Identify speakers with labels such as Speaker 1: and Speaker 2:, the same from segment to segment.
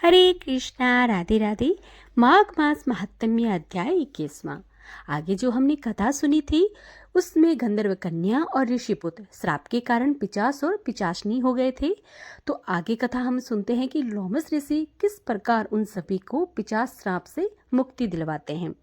Speaker 1: हरे कृष्णा, राधे राधे। माघ मास महात्म्य अध्याय 21वां। आगे जो हमने कथा सुनी थी उसमें गंधर्व कन्या और ऋषिपुत्र श्राप के कारण पिचास और पिचाशनी हो गए थे। तो आगे कथा हम सुनते हैं कि लोमस ऋषि किस प्रकार उन सभी को पिचास श्राप से मुक्ति दिलवाते हैं।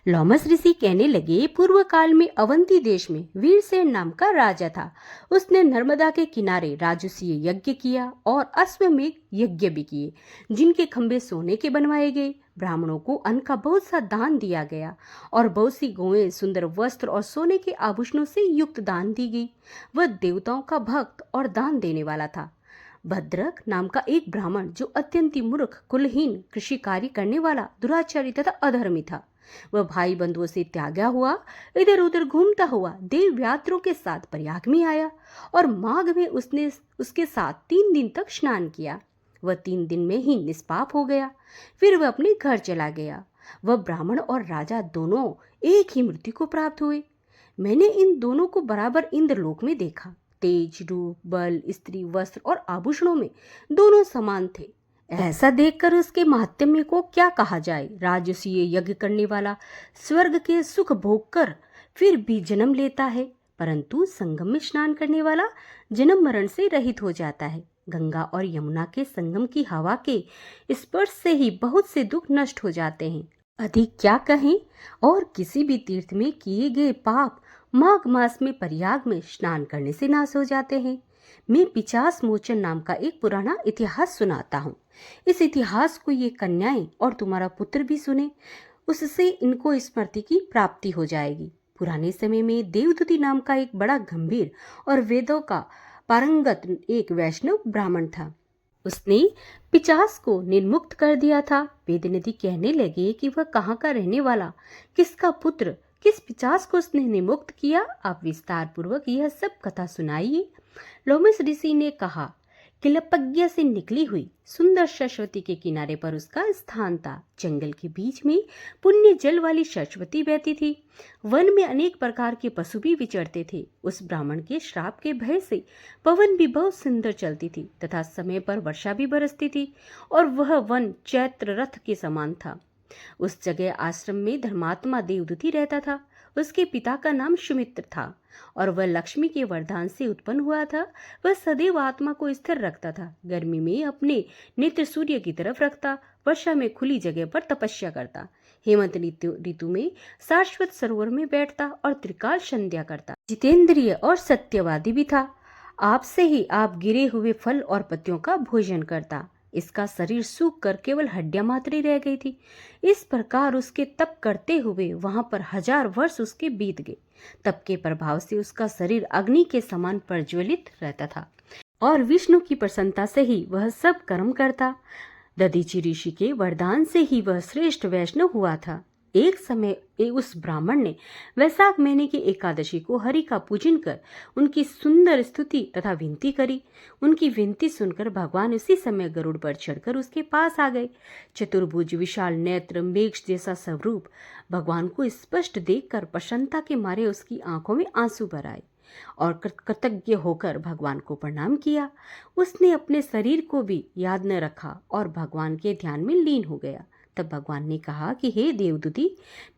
Speaker 1: लोमस ऋषि कहने लगे, पूर्व काल में अवंती देश में वीरसेन नाम का राजा था। उसने नर्मदा के किनारे राजसूय यज्ञ किया और अश्वमेध यज्ञ भी किए, जिनके खंभे सोने के बनवाए गए। ब्राह्मणों को अन्न का बहुत सा दान दिया गया और बहुत सी गौएं, सुंदर वस्त्र और सोने के आभूषणों से युक्त दान दी गई। वह देवताओं का भक्त और दान देने वाला था। भद्रक नाम का एक ब्राह्मण, जो अत्यंत मूर्ख, कुलहीन, कृषि कार्य करने वाला, दुराचारी तथा अधर्मी था, वह भाई बंधुओं से त्यागा हुआ इधर उधर घूमता हुआ देव यात्रियों के साथ प्रयाग में आया और माघ में उसने उसके साथ 3 दिन तक स्नान किया। वह 3 दिन में ही निष्पाप हो गया। फिर वह अपने घर चला गया। वह ब्राह्मण और राजा दोनों एक ही मृत्यु को प्राप्त हुए। मैंने इन दोनों को बराबर इंद्रलोक में देखा। तेज, रूप, बल, स्त्री, वस्त्र और आभूषणों में दोनों समान थे। ऐसा देखकर उसके महात्म्य को क्या कहा जाए। राजसूय यज्ञ करने वाला स्वर्ग के सुख भोग कर फिर भी जन्म लेता है, परंतु संगम में स्नान करने वाला जन्म मरण से रहित हो जाता है। गंगा और यमुना के संगम की हवा के स्पर्श से ही बहुत से दुख नष्ट हो जाते हैं। अधिक क्या कहें। और किसी भी तीर्थ में किए गए पाप माघ मास में प्रयाग में स्नान करने से नाश हो जाते हैं। मैं पिचास मोचन नाम का एक पुराना इतिहास सुनाता हूँ। इस इतिहास को ये कन्याएं और तुम्हारा पुत्र भी सुने, उससे इनको स्मृति की प्राप्ति हो जाएगी। पुराने समय में देवदूति नाम का एक बड़ा गंभीर और वेदों का पारंगत एक वैष्णव ब्राह्मण था। उसने पिचास को निर्मुक्त कर दिया था। वेद नदी कहने लगे कि वह कहाँ का रहने वाला, किसका पुत्र, किस पिचास को उसने निर्मुक्त किया। आप विस्तार पूर्वक यह सब कथा सुनाइए। लोमस ऋषि ने कहा, किलपज्ञ से निकली हुई सुंदर सरस्वती के किनारे पर उसका स्थान था। जंगल के बीच में पुण्य जल वाली सरस्वती बहती थी। वन में अनेक प्रकार के पशु भी विचरते थे। उस ब्राह्मण के श्राप के भय से पवन भी बहुत सुंदर चलती थी तथा समय पर वर्षा भी बरसती थी और वह वन चैत्र रथ के समान था। उस जगह आश्रम में धर्मात्मा देवदूति रहता था। उसके पिता का नाम सुमित्र था और वह लक्ष्मी के वरदान से उत्पन्न हुआ था। वह सदैव आत्मा को स्थिर रखता था। गर्मी में अपने नेत्र सूर्य की तरफ रखता, वर्षा में खुली जगह पर तपस्या करता, हेमंत ऋतु में शाश्वत सरोवर में बैठता और त्रिकाल संध्या करता। जितेंद्रिय और सत्यवादी भी था। आपसे ही आप गिरे हुए फल और पत्तियों का भोजन करता। इसका शरीर सूख कर केवल हड्डियां मात्र रह गई थी। इस प्रकार उसके तप करते हुए वहां पर 1000 वर्ष उसके बीत गए। तप के प्रभाव से उसका शरीर अग्नि के समान प्रज्वलित रहता था और विष्णु की प्रसन्नता से ही वह सब कर्म करता। दधीचि ऋषि के वरदान से ही वह श्रेष्ठ वैष्णव हुआ था। एक समय उस ब्राह्मण ने वैशाख महीने की एकादशी को हरि का पूजन कर उनकी सुंदर स्तुति तथा विनती करी। उनकी विनती सुनकर भगवान उसी समय गरुड़ पर चढ़कर उसके पास आ गए। चतुर्भुज, विशाल नेत्र, मेघ जैसा स्वरूप भगवान को स्पष्ट देखकर प्रसन्नता के मारे उसकी आंखों में आंसू भर आए और कृतज्ञ होकर भगवान को प्रणाम किया। उसने अपने शरीर को भी याद न रखा और भगवान के ध्यान में लीन हो गया। तब भगवान ने कहा कि हे देवदूति,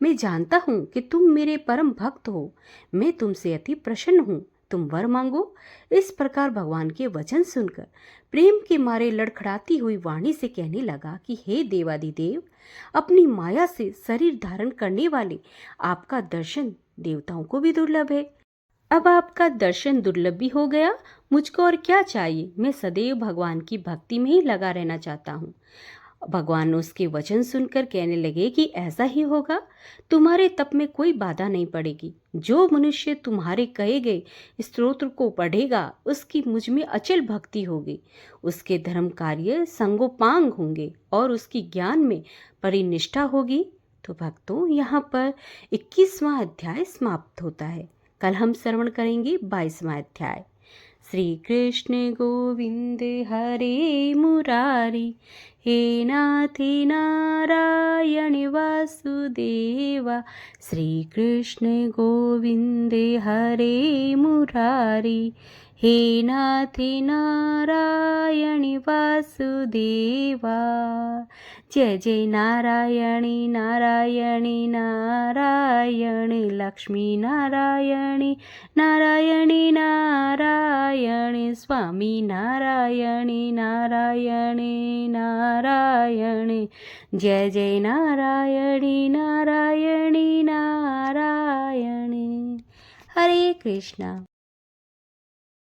Speaker 1: मैं जानता हूँ कि तुम मेरे परम भक्त हो। मैं तुमसे अति प्रसन्न हूँ। तुम वर मांगो। इस प्रकार भगवान के वचन सुनकर प्रेम के मारे लड़खड़ाती हुई वाणी से कहने लगा कि हे देवादिदेव, अपनी माया से शरीर धारण करने वाले आपका दर्शन देवताओं को भी दुर्लभ है। अब आपका दर्शन दुर्लभ भी हो गया। मुझको और क्या चाहिए। मैं सदैव भगवान की भक्ति में ही लगा रहना चाहता हूँ। भगवान उसके वचन सुनकर कहने लगे कि ऐसा ही होगा। तुम्हारे तप में कोई बाधा नहीं पड़ेगी। जो मनुष्य तुम्हारे कहे गए स्तोत्र को पढ़ेगा, उसकी मुझ में अचल भक्ति होगी। उसके धर्म कार्य संगोपांग होंगे और उसकी ज्ञान में परिनिष्ठा होगी। तो भक्तों, यहाँ पर 21वां अध्याय समाप्त होता है। कल हम श्रवण करेंगे 22वां अध्याय। श्री कृष्ण गोविंद हरे मुरारी, हे नाथ नारायण वासुदेवा। श्री कृष्ण गोविंद हरे मुरारी, हे नाथी नारायणी वासुदेवा। जय जय नारायणी नारायणी नारायण लक्ष्मी नारायणी नारायणी नारायण स्वामी नारायणी नारायणी नारायण। जय जय नारायणी नारायणी नारायण। हरे कृष्णा।